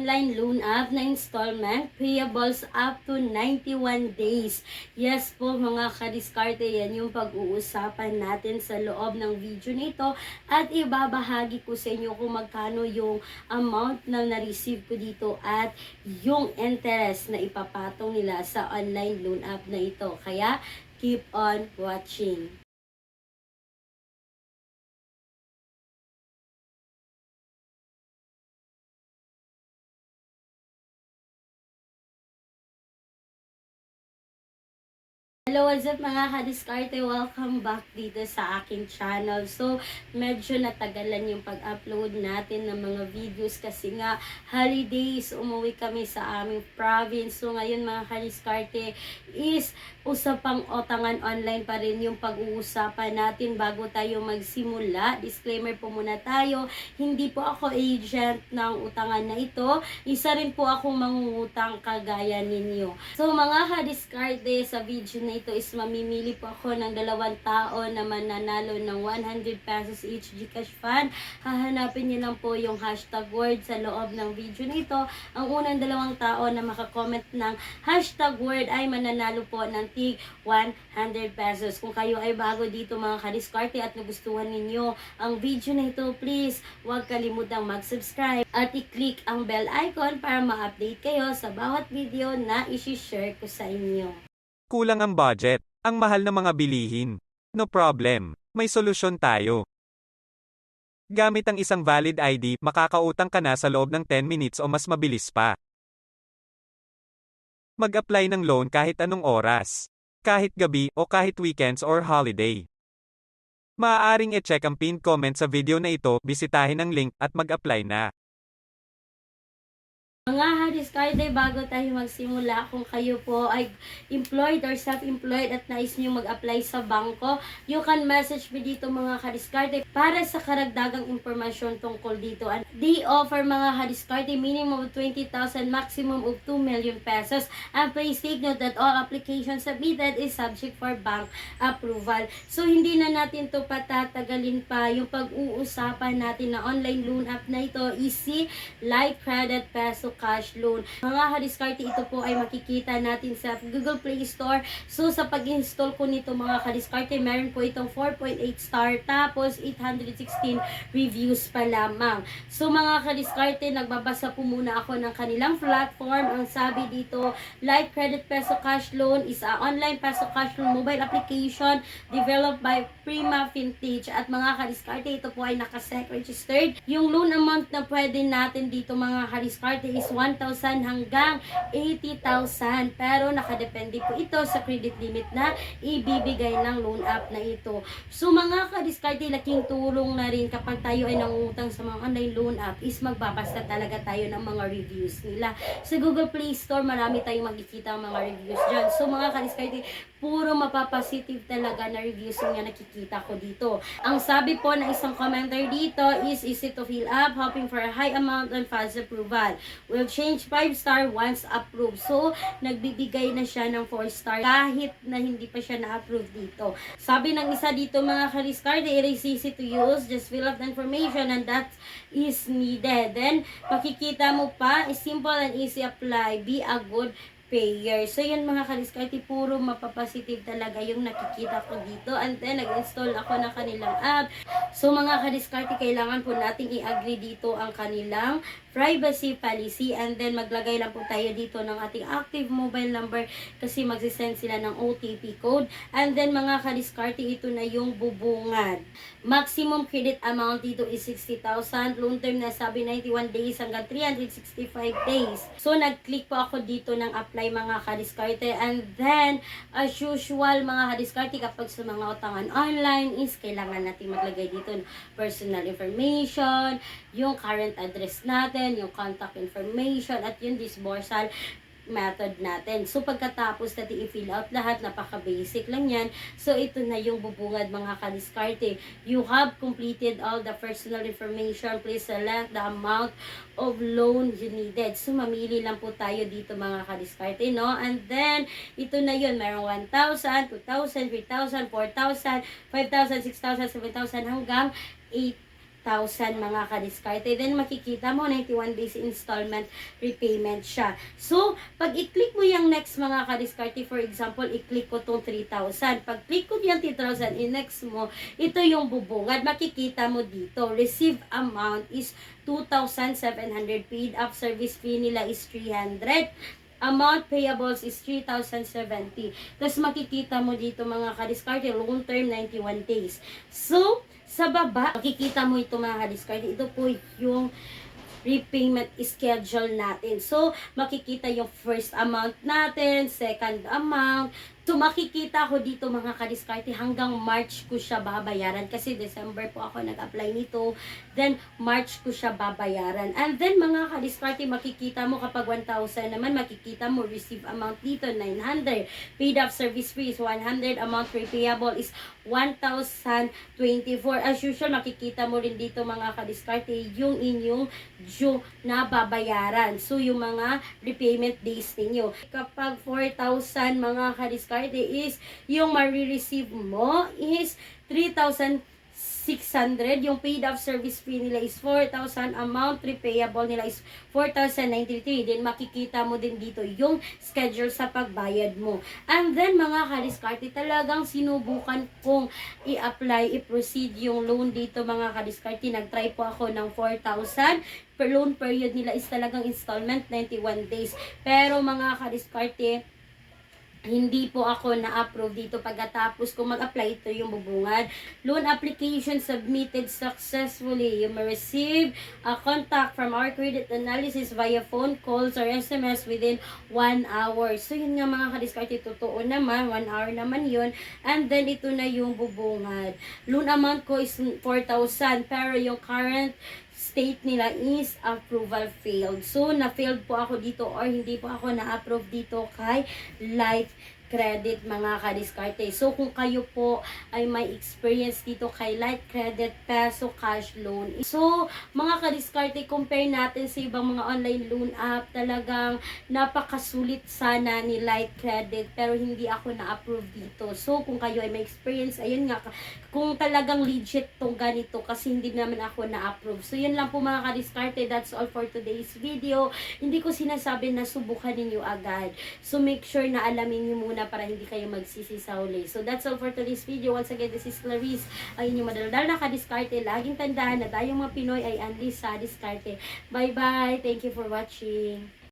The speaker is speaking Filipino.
Online loan app na installment, payables up to 91 days. Yes po mga kadiskarte, yan yung pag-uusapan natin sa loob ng video nito at ibabahagi ko sa inyo kung magkano yung amount na na-receive ko dito at yung interest na ipapatong nila sa online loan app na ito. Kaya keep on watching. Hello, what's up mga kadiskarte? Welcome back dito sa aking channel. So, medyo natagalan yung pag-upload natin ng mga videos kasi nga holidays, umuwi kami sa aming province. So, ngayon mga kadiskarte is usapang otangan online pa rin yung pag-uusapan natin bago tayo magsimula. Disclaimer po muna tayo, hindi po ako agent ng utangan na ito. Isa rin po akong mangungutang kagaya ninyo. So, mga kadiskarte, sa video na ito is mamimili po ako ng 2 tao na mananalo ng 100 pesos each GCash fund. Hahanapin niyo lang po yung hashtag word sa loob ng video nito. Ang unang 2 tao na makakomment ng hashtag word ay mananalo po ng tig 100 pesos. Kung kayo ay bago dito mga kadiskarte at nagustuhan ninyo ang video na ito, please huwag kalimutang mag-subscribe at i-click ang bell icon para ma-update kayo sa bawat video na isi-share ko sa inyo. Kulang ang budget, ang mahal ng mga bilihin. No problem, may solusyon tayo. Gamit ang isang valid ID, makakautang ka na sa loob ng 10 minutes o mas mabilis pa. Mag-apply ng loan kahit anong oras, kahit gabi o kahit weekends or holiday. Maaaring e-check ang pinned comment sa video na ito, bisitahin ang link at mag-apply na. Mga kadiskarte, bago tayo magsimula, kung kayo po ay employed or self-employed at nais nyo mag-apply sa bangko, you can message me dito mga kadiskarte para sa karagdagang impormasyon tungkol dito. And they offer mga kadiskarte minimum of 20,000, maximum of 2 million pesos. And please take note that all applications submitted is subject for bank approval. So hindi na natin to patatagalin pa. Yung pag-uusapan natin na online loan app na ito, Easy Light Credit Peso Cash Loan. Mga kadiskarte, ito po ay makikita natin sa Google Play Store. So, sa pag-install ko nito mga kadiskarte, meron po itong 4.8 star, tapos 816 reviews pa lamang. So, mga kadiskarte, nagbabasa po muna ako ng kanilang platform. Ang sabi dito, Light Credit Peso Cash Loan is a online peso cash loan mobile application developed by Prima Vintage. At mga kadiskarte, ito po ay nakasec registered. Yung loan amount na pwede natin dito mga kadiskarte is 1,000 hanggang 80,000. Pero nakadepende po ito sa credit limit na ibibigay ng loan app na ito. So mga kadiskarte, laking tulong na rin kapag tayo ay nangungutang sa mga online loan app is magbabasa talaga tayo ng mga reviews nila. Sa Google Play Store, marami tayong makikita ang mga reviews dyan. So mga kadiskarte, puro mapapositive talaga na reviews yung nakikita ko dito. Ang sabi po ng isang commenter dito is easy to fill up, hoping for a high amount and fast approval. Will change 5 star once approved. So, nagbibigay na siya ng 4 star kahit na hindi pa siya na-approve dito. Sabi ng isa dito mga kadiskarte, it is easy to use. Just fill up the information and that is needed. Then, makikita mo pa, simple and easy apply. Be a good payer. So, yun mga kadiskarte, puro mapapositive talaga yung nakikita ko dito. And then, nag-install ako ng kanilang app. So, mga kadiskarte, kailangan po nating i-agree dito ang kanilang privacy policy. And then, maglagay lang po tayo dito ng ating active mobile number kasi magsisend sila ng OTP code. And then, mga kadiskarte, ito na yung bubungad. Maximum credit amount dito is 60,000. Loan term na sabi 91 days hanggang 365 days. So, nag-click po ako dito ng apply mga kadiskarte. And then, as usual mga kadiskarte, kapag sa mga utangan online is kailangan natin maglagay dito personal information, yung current address natin, yung contact information, at yung disbursal method natin. So, pagkatapos natin i-fill out lahat, napaka-basic lang yan. So, ito na yung bubungad mga kadiskarte. You have completed all the personal information. Please select the amount of loan you needed. So, mamili lang po tayo dito mga kadiskarte, no? And then, ito na yun. Merong 1,000, 2,000, 3,000, 4,000, 5,000, 6,000, 7,000 hanggang 8,000. mga kadiskarte. Then makikita mo 91 days installment repayment siya. So, pag i-click mo yung next mga kadiskarte, for example, i-click ko tong 3,000. Pag click ko yung 3,000, i-next mo, ito yung bubungad. Makikita mo dito, receive amount is 2,700, paid up service fee nila is 300. Amount payables is 3,070. Tapos makikita mo dito mga kadiskarte, long term 91 days. So, sa baba, makikita mo ito mga kadiskarte. Ito po yung repayment schedule natin. So, makikita yung first amount natin, second amount. So, makikita ko dito mga kadiskarte hanggang March ko siya babayaran kasi December po ako nag-apply nito. Then, March ko siya babayaran. And then, mga kadiskarte, makikita mo kapag 1,000 naman, makikita mo receive amount dito, 900. Paid up service fee is 100. Amount repayable is 1,024. As usual, makikita mo rin dito mga kadiskarte yung inyong due na babayaran. So, yung mga repayment days ninyo. Kapag 4,000 mga kadiskarte is yung marireceive mo is 3,600. Yung paid up service fee nila is 4,000. Amount repayable nila is 4,093. Then makikita mo din dito yung schedule sa pagbayad mo. And then mga kadiskarte, talagang sinubukan kong i-apply, i-proceed yung loan dito mga kadiskarte. Nag-try po ako ng 4,000. Per loan period nila is talagang installment 91 days. Pero mga kadiskarte, hindi po ako na-approve dito pagkatapos kung mag-apply ito yung bubungad. Loan application submitted successfully. You may receive a contact from our credit analysis via phone calls or SMS within 1 hour. So, yun nga mga kadiskarte, totoo naman, 1 hour naman yun. And then, ito na yung bubungad. Loan amount ko is 4,000, pero yung current state nila is approval failed. So, na-failed po ako dito or hindi po ako na-approve dito kay Life Credit mga kadiskarte. So, kung kayo po ay may experience dito kay Light Credit, Peso Cash Loan. So, mga kadiskarte, compare natin sa ibang mga online loan app. Talagang napakasulit sana ni Light Credit pero hindi ako na-approve dito. So, kung kayo ay may experience, ayun nga, kung talagang legit tong ganito kasi hindi naman ako na-approve. So, yun lang po mga kadiskarte. That's all for today's video. Hindi ko sinasabi na subukan ninyo agad. So, make sure na alamin niyo muna para hindi kayo magsisi sa huli. So, that's all for today's video. Once again, this is Clarice. Ay inyong madaldal na kadiskarte. Laging tandaan na tayong mga Pinoy ay unleash sa diskarte. Bye-bye. Thank you for watching.